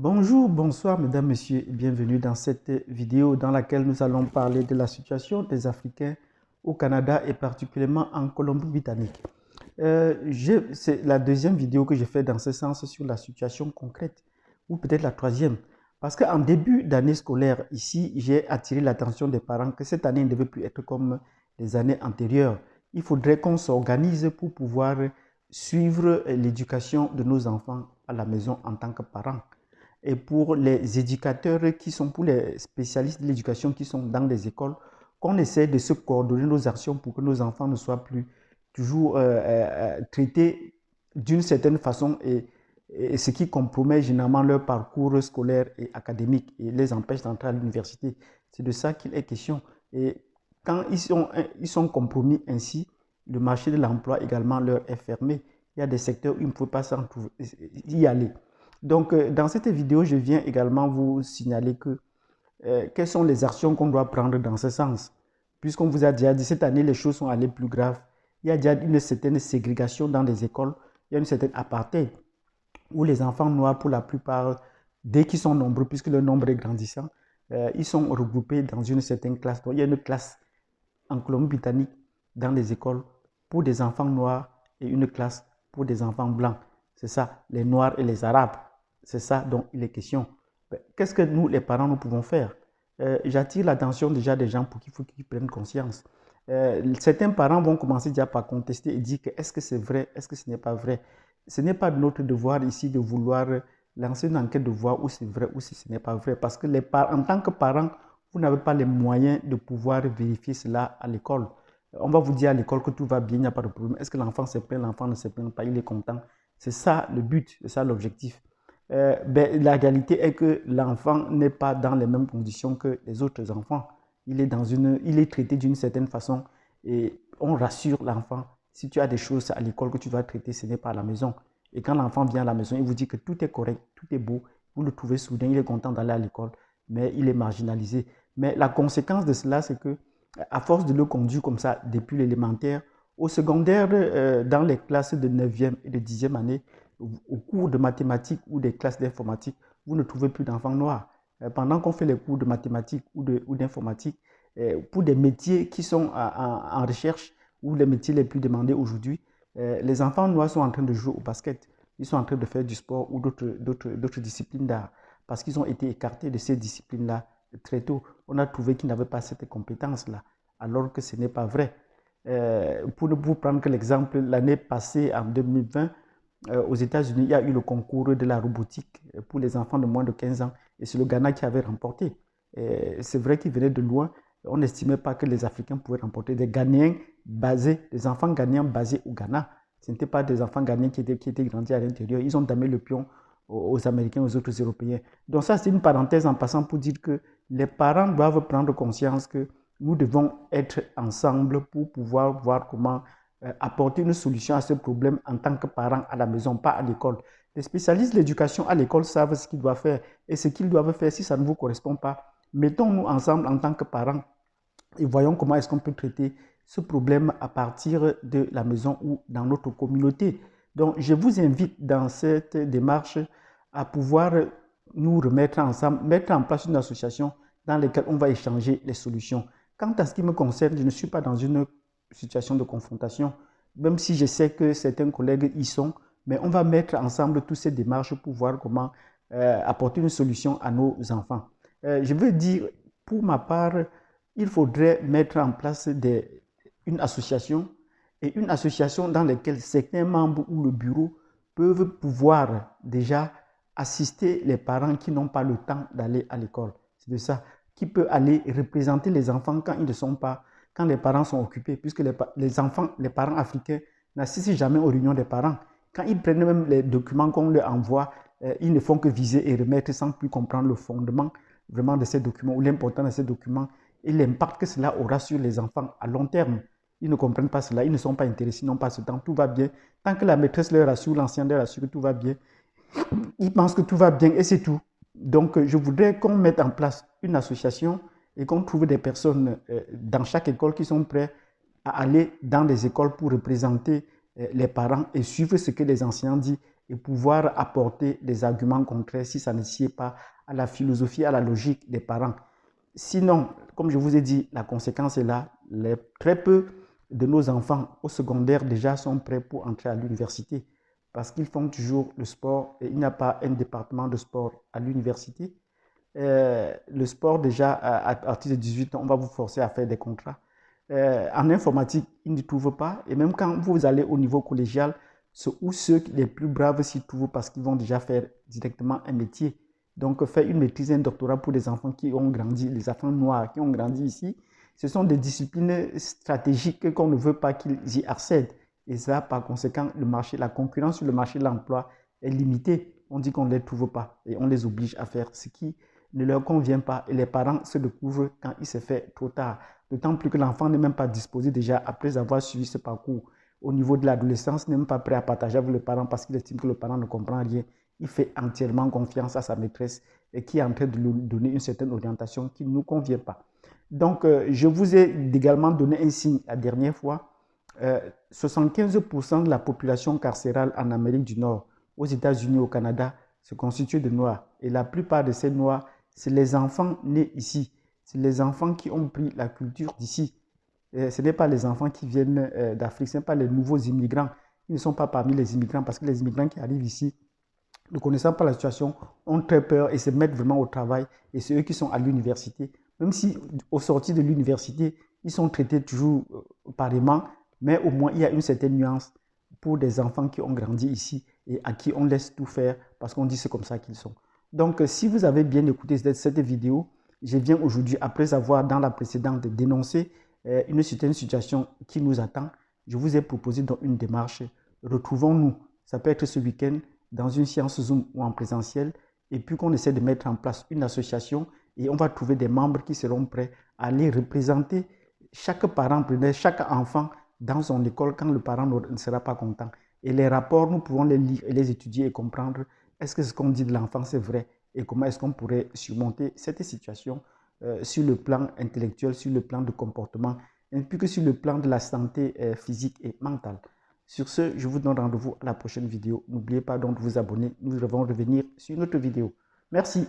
Bonjour, bonsoir mesdames, messieurs et bienvenue dans cette vidéo dans laquelle nous allons parler de la situation des Africains au Canada et particulièrement en Colombie-Britannique. C'est la deuxième vidéo que je fais dans ce sens sur la situation concrète ou peut-être la troisième. Parce qu'en début d'année scolaire, ici, j'ai attiré l'attention des parents que cette année ne devait plus être comme les années antérieures. Il faudrait qu'on s'organise pour pouvoir suivre l'éducation de nos enfants à la maison en tant que parents. Et pour les éducateurs qui sont, pour les spécialistes de l'éducation qui sont dans les écoles, qu'on essaie de se coordonner nos actions pour que nos enfants ne soient plus toujours traités d'une certaine façon et ce qui compromet généralement leur parcours scolaire et académique et les empêche d'entrer à l'université. C'est de ça qu'il est question. Et quand ils sont compromis ainsi, le marché de l'emploi également leur est fermé. Il y a des secteurs où ils ne peuvent pas y aller. Donc, dans cette vidéo, je viens également vous signaler que quelles sont les actions qu'on doit prendre dans ce sens. Puisqu'on vous a déjà dit, cette année, les choses sont allées plus graves. Il y a déjà une certaine ségrégation dans les écoles, il y a une certaine apartheid, où les enfants noirs, pour la plupart, dès qu'ils sont nombreux, puisque le nombre est grandissant, ils sont regroupés dans une certaine classe. Donc, il y a une classe en Colombie-Britannique dans les écoles pour des enfants noirs et une classe pour des enfants blancs. C'est ça, les noirs et les arabes. C'est ça dont il est question. Qu'est-ce que nous, les parents, nous pouvons faire? J'attire l'attention déjà des gens pour qu'il faut qu'ils prennent conscience. Certains parents vont commencer déjà par contester et dire que est-ce que c'est vrai, est-ce que ce n'est pas vrai. Ce n'est pas de notre devoir ici de vouloir lancer une enquête de voir où c'est vrai ou si ce n'est pas vrai. Parce que en tant que parents, vous n'avez pas les moyens de pouvoir vérifier cela à l'école. On va vous dire à l'école que tout va bien, il n'y a pas de problème. Est-ce que l'enfant se plaint, l'enfant ne se plaint pas, il est content. C'est ça le but, c'est ça l'objectif. La réalité est que l'enfant n'est pas dans les mêmes conditions que les autres enfants. Il est traité d'une certaine façon et on rassure l'enfant. Si tu as des choses à l'école que tu dois traiter, ce n'est pas à la maison. Et quand l'enfant vient à la maison, il vous dit que tout est correct, tout est beau, vous le trouvez soudain, il est content d'aller à l'école, mais il est marginalisé. Mais la conséquence de cela, c'est que à force de le conduire comme ça depuis l'élémentaire, au secondaire, dans les classes de 9e et de 10e année, au cours de mathématiques ou des classes d'informatique, vous ne trouvez plus d'enfants noirs. Pendant qu'on fait les cours de mathématiques ou d'informatique, pour des métiers qui sont en recherche ou les métiers les plus demandés aujourd'hui, les enfants noirs sont en train de jouer au basket. Ils sont en train de faire du sport ou d'autres disciplines d'art parce qu'ils ont été écartés de ces disciplines-là très tôt. On a trouvé qu'ils n'avaient pas cette compétence-là, alors que ce n'est pas vrai. Pour ne vous prendre que l'exemple, l'année passée, en 2020, aux États-Unis, il y a eu le concours de la robotique pour les enfants de moins de 15 ans et c'est le Ghana qui avait remporté. C'est vrai qu'il venait de loin. On n'estimait pas que les Africains pouvaient remporter des Ghanéens des enfants ghanéens basés au Ghana. Ce n'étaient pas des enfants ghanéens qui étaient grandis à l'intérieur. Ils ont damé le pion aux Américains, aux autres Européens. Donc ça, c'est une parenthèse en passant pour dire que les parents doivent prendre conscience que nous devons être ensemble pour pouvoir voir comment apporter une solution à ce problème en tant que parents à la maison, pas à l'école. Les spécialistes de l'éducation à l'école savent ce qu'ils doivent faire et ce qu'ils doivent faire si ça ne vous correspond pas. Mettons-nous ensemble en tant que parents et voyons comment est-ce qu'on peut traiter ce problème à partir de la maison ou dans notre communauté. Donc, je vous invite dans cette démarche à pouvoir nous remettre ensemble, mettre en place une association dans laquelle on va échanger les solutions. Quant à ce qui me concerne, je ne suis pas dans une situation de confrontation, même si je sais que certains collègues y sont, mais on va mettre ensemble toutes ces démarches pour voir comment apporter une solution à nos enfants. Je veux dire, pour ma part, il faudrait mettre en place une association et une association dans laquelle certains membres ou le bureau peuvent pouvoir déjà assister les parents qui n'ont pas le temps d'aller à l'école. C'est de ça. Qui peut aller représenter les enfants quand ils ne sont pas, quand les parents sont occupés, puisque les enfants, les parents africains n'assistent jamais aux réunions des parents. Quand ils prennent même les documents qu'on leur envoie, ils ne font que viser et remettre sans plus comprendre le fondement vraiment de ces documents ou l'importance de ces documents et l'impact que cela aura sur les enfants à long terme. Ils ne comprennent pas cela, ils ne sont pas intéressés, ils n'ont pas ce temps, tout va bien. Tant que la maîtresse leur assure, l'ancien leur assure que tout va bien, ils pensent que tout va bien et c'est tout. Donc, je voudrais qu'on mette en place une association et qu'on trouve des personnes dans chaque école qui sont prêts à aller dans les écoles pour représenter les parents et suivre ce que les enseignants disent et pouvoir apporter des arguments concrets si ça ne sied pas à la philosophie, à la logique des parents. Sinon, comme je vous ai dit, la conséquence est là. Très peu de nos enfants au secondaire déjà sont prêts pour entrer à l'université parce qu'ils font toujours le sport et il n'y a pas un département de sport à l'université. Le sport, déjà, à partir de 18 ans, on va vous forcer à faire des contrats. En informatique, ils ne trouvent pas. Et même quand vous allez au niveau collégial, ceux les plus braves s'y trouvent parce qu'ils vont déjà faire directement un métier. Donc, faire une maîtrise, un doctorat pour des enfants qui ont grandi, les enfants noirs qui ont grandi ici, ce sont des disciplines stratégiques qu'on ne veut pas qu'ils y accèdent. Et ça, par conséquent, la concurrence sur le marché de l'emploi est limitée. On dit qu'on ne les trouve pas et on les oblige à faire ce qui ne leur convient pas. Et les parents se découvrent quand il se fait trop tard. D'autant plus que l'enfant n'est même pas disposé déjà, après avoir suivi ce parcours, au niveau de l'adolescence, n'est même pas prêt à partager avec le parent parce qu'il estime que le parent ne comprend rien. Il fait entièrement confiance à sa maîtresse et qui est en train de lui donner une certaine orientation qui ne nous convient pas. Donc, je vous ai également donné un signe la dernière fois. 75% de la population carcérale en Amérique du Nord, aux États-Unis, au Canada, se constitue de Noirs. Et la plupart de ces Noirs, c'est les enfants nés ici. C'est les enfants qui ont pris la culture d'ici. Ce n'est pas les enfants qui viennent d'Afrique, ce n'est pas les nouveaux immigrants. Ils ne sont pas parmi les immigrants parce que les immigrants qui arrivent ici, ne connaissant pas la situation, ont très peur et se mettent vraiment au travail. Et c'est eux qui sont à l'université. Même si au sortir de l'université, ils sont traités toujours pareillement, mais au moins il y a une certaine nuance pour des enfants qui ont grandi ici et à qui on laisse tout faire parce qu'on dit c'est comme ça qu'ils sont. Donc, si vous avez bien écouté cette vidéo, je viens aujourd'hui, après avoir dans la précédente dénoncé une certaine situation qui nous attend, je vous ai proposé dans une démarche. Retrouvons-nous, ça peut être ce week-end, dans une séance Zoom ou en présentiel, et puis qu'on essaie de mettre en place une association et on va trouver des membres qui seront prêts à aller représenter chaque parent, chaque enfant dans son école quand le parent ne sera pas content. Et les rapports, nous pouvons les lire et les étudier et comprendre est-ce que ce qu'on dit de l'enfant c'est vrai et comment est-ce qu'on pourrait surmonter cette situation sur le plan intellectuel, sur le plan de comportement, et puis que sur le plan de la santé physique et mentale. Sur ce, je vous donne rendez-vous à la prochaine vidéo. N'oubliez pas donc de vous abonner. Nous allons revenir sur une autre vidéo. Merci.